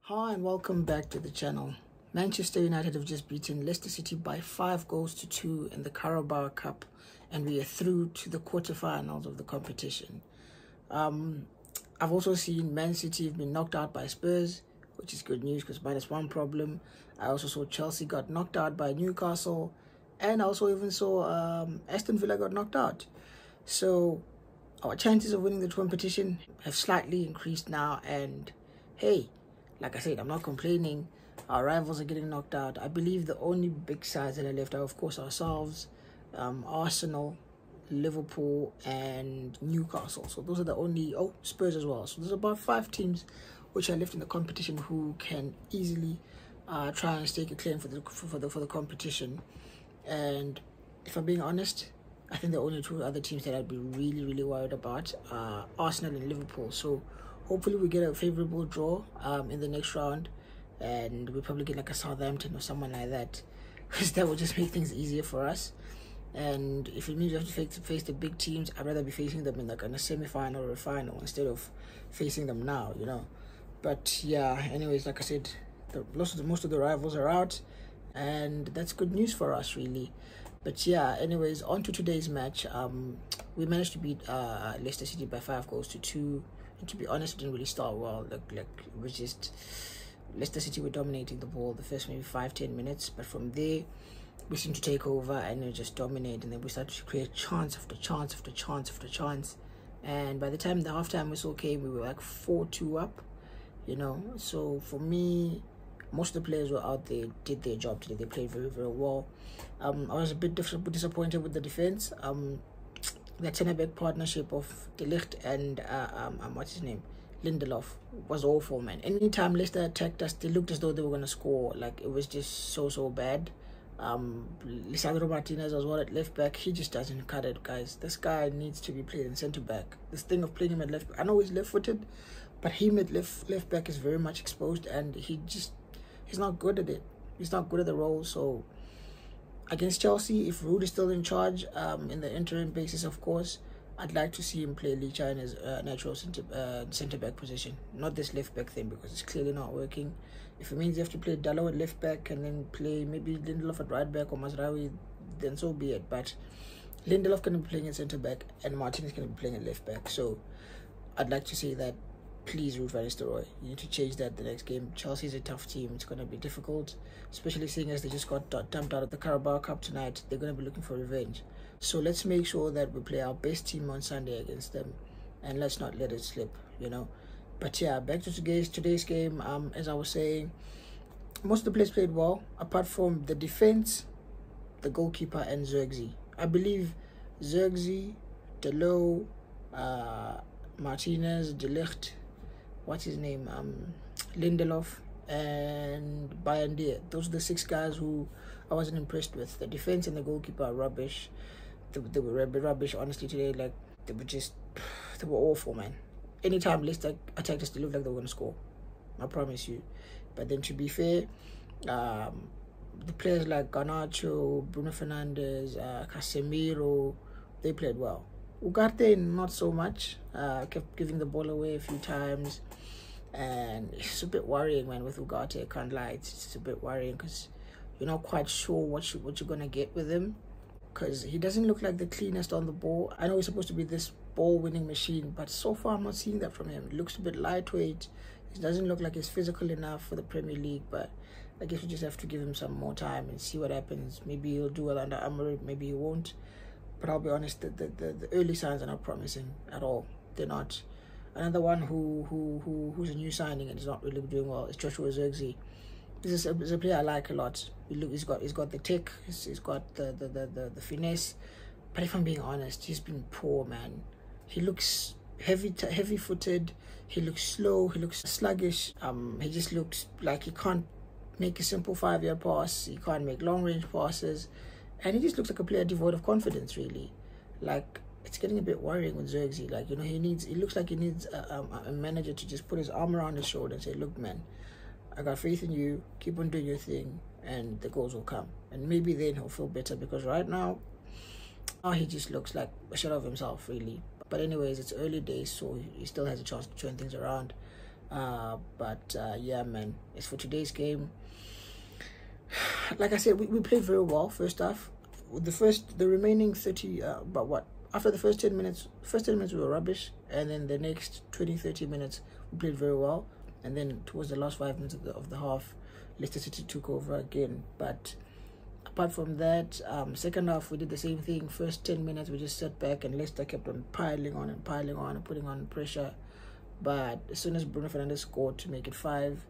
Hi and welcome back to the channel. Manchester United have just beaten Leicester City by 5 goals to 2 in the Carabao Cup, and we are through to the quarterfinals of the competition. I've also seen Man City have been knocked out by Spurs, which is good news because minus one problem. I also saw Chelsea got knocked out by Newcastle, and I also even saw Aston Villa got knocked out. So our chances of winning the competition have slightly increased now, and hey, like I said, I'm not complaining. Our rivals are getting knocked out. I believe the only big sides that are left are, of course, ourselves, Arsenal, Liverpool, and Newcastle. So those are the only... Oh, Spurs as well. So there's about 5 teams which are left in the competition who can easily try and stake a claim for the competition. And if I'm being honest, I think the only 2 other teams that I'd be really worried about are Arsenal and Liverpool. So hopefully we get a favourable draw in the next round, and we probably get like a Southampton or someone like that, because that would just make things easier for us. And if it means we have to face the big teams, I'd rather be facing them in like in a semi-final or a final instead of facing them now, you know. But yeah, anyways, like I said, most of the rivals are out, and that's good news for us, really. But yeah, anyways, on to today's match. We managed to beat Leicester City by 5 goals to 2. And to be honest, it didn't really start well. Like it was just Leicester City were dominating the ball the first maybe 5-10 minutes, but from there we seemed to take over and we just dominate, and then we started to create chance after chance after chance after chance. And by the time the halftime whistle came, we were like 4-2 up, you know. So for me, most of the players were out there, did their job today. They played very well. I was a bit disappointed with the defense. The centre-back partnership of De Ligt and what's his name, Lindelof, was awful, man. Anytime Leicester attacked us, they looked as though they were gonna score. Like, it was just so bad. Lisandro Martinez as well at left back, he just doesn't cut it, guys. This guy needs to be played in centre back. This thing of playing him at left back, I know he's left-footed, but him at left back is very much exposed, and he's not good at it. He's not good at the role. So against Chelsea, if Ruud is still in charge, in the interim basis, of course, I'd like to see him play Licha in his natural centre-back position, not this left-back thing, because it's clearly not working. If it means you have to play Dalot at left-back and then play maybe Lindelof at right-back or Mazraoui, then so be it. But Lindelof can be playing at centre-back and Martinez can be playing at left-back. So I'd like to say that, please, Ruud van Nistelrooy, you need to change that the next game. Chelsea is a tough team. It's going to be difficult, especially seeing as they just got dumped out of the Carabao Cup tonight. They're going to be looking for revenge. So let's make sure that we play our best team on Sunday against them, and let's not let it slip, you know. But yeah, back to today's game. As I was saying, most of the players played well, apart from the defense, the goalkeeper, and Zirkzee. I believe Zirkzee, Dalot, Martinez, De Ligt, what's his name, Lindelof, and Bayern. Those are the 6 guys who I wasn't impressed with. The defense and the goalkeeper are rubbish. They were a bit rubbish, honestly, today. Like, they were awful, man. Anytime Leicester attacked us, they looked like they were going to score, I promise you. But then, to be fair, the players like Garnacho, Bruno Fernandes, Casemiro, they played well. Ugarte, not so much. Kept giving the ball away a few times, and it's a bit worrying, man, with Ugarte. I can't lie, it's a bit worrying because you're not quite sure what you're gonna get with him, because he doesn't look like the cleanest on the ball. I know he's supposed to be this ball-winning machine, but so far I'm not seeing that from him. He looks a bit lightweight. He doesn't look like he's physical enough for the Premier League, but I guess we just have to give him some more time and see what happens. Maybe he'll do well under Amorim, maybe he won't. But I'll be honest, the early signs are not promising at all. They're not. Another one who's a new signing and is not really doing well is Joshua Zirkzee. This is a player I like a lot. He's got the tech, he's got the finesse. But if I'm being honest, he's been poor, man. He looks heavy-footed. He looks slow. He looks sluggish. He just looks like he can't make a simple 5-yard pass. He can't make long-range passes. And he just looks like a player devoid of confidence, really. Like, it's getting a bit worrying with Zirkzee. Like, you know, he looks like he needs a manager to just put his arm around his shoulder and say, look, man, I got faith in you. Keep on doing your thing, and the goals will come. And maybe then he'll feel better, because right now, he just looks like a shell of himself, really. But anyways, it's early days, so he still has a chance to turn things around. Yeah, man, as for today's game, like I said, we played very well first half. The remaining 30, but what? After the first 10 minutes, we were rubbish. And then the next 20-30 minutes, we played very well. And then towards the last 5 minutes of the half, Leicester City took over again. But apart from that, second half, we did the same thing. First 10 minutes, we just sat back and Leicester kept on piling on and putting on pressure. But as soon as Bruno Fernandes scored to make it 5,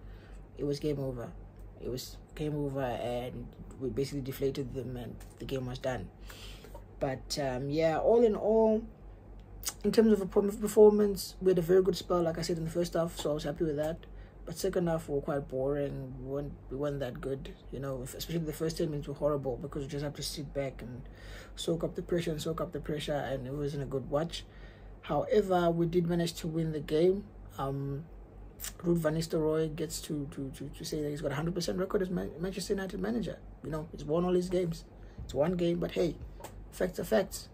it was game over. It was game over, and we basically deflated them, and the game was done. But yeah, all in all, in terms of a performance, we had a very good spell, like I said, in the first half, so I was happy with that. But second half, we were quite boring. We weren't that good, you know. Especially the first 10 minutes were horrible because we just have to sit back and soak up the pressure, and it wasn't a good watch. However, we did manage to win the game. Ruud van Nistelrooy gets to say that he's got a 100% record as Manchester United manager. You know, he's won all his games. It's one game, but hey, facts are facts.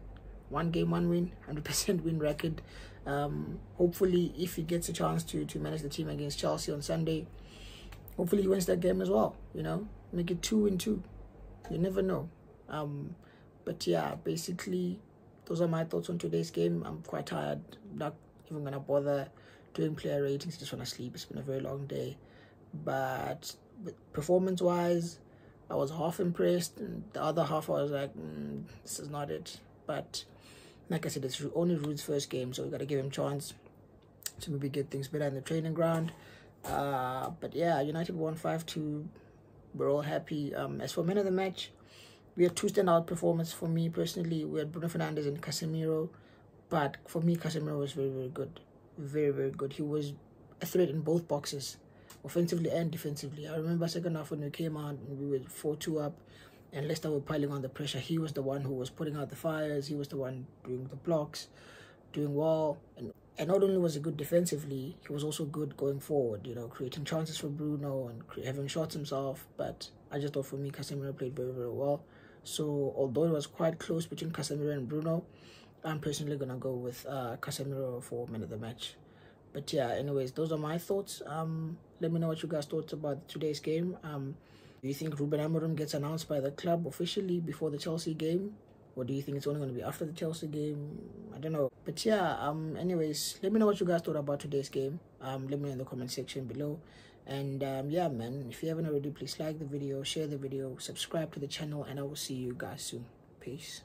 One game, one win, 100% win record. Hopefully, if he gets a chance to manage the team against Chelsea on Sunday, hopefully he wins that game as well. You know, make it 2-2. You never know. But yeah, basically, those are my thoughts on today's game. I'm quite tired. Not even gonna bother doing player ratings. Just want to sleep. It's been a very long day. But performance-wise, I was half impressed, and the other half I was like, this is not it. But like I said, it's only Ruud's first game, so we got to give him a chance to maybe get things better in the training ground. But yeah, United won 5-2. We're all happy. As for men of the match, we had 2 standout performances for me personally. We had Bruno Fernandes and Casemiro, but for me, Casemiro was very, very good. Very, very good. He was a threat in both boxes, offensively and defensively. I remember second half when we came out and we were 4-2 up and Leicester were piling on the pressure. He was the one who was putting out the fires. He was the one doing the blocks, doing well. And not only was he good defensively, he was also good going forward, you know, creating chances for Bruno and having shots himself. But I just thought for me, Casemiro played very, very well. So although it was quite close between Casemiro and Bruno, I'm personally going to go with Casemiro for man of the match. But yeah, anyways, those are my thoughts. Let me know what you guys thought about today's game. Do you think Ruben Amorim gets announced by the club officially before the Chelsea game? Or do you think it's only going to be after the Chelsea game? I don't know. But yeah, anyways, let me know what you guys thought about today's game. Let me know in the comment section below. And yeah, man, if you haven't already, please like the video, share the video, subscribe to the channel, and I will see you guys soon. Peace.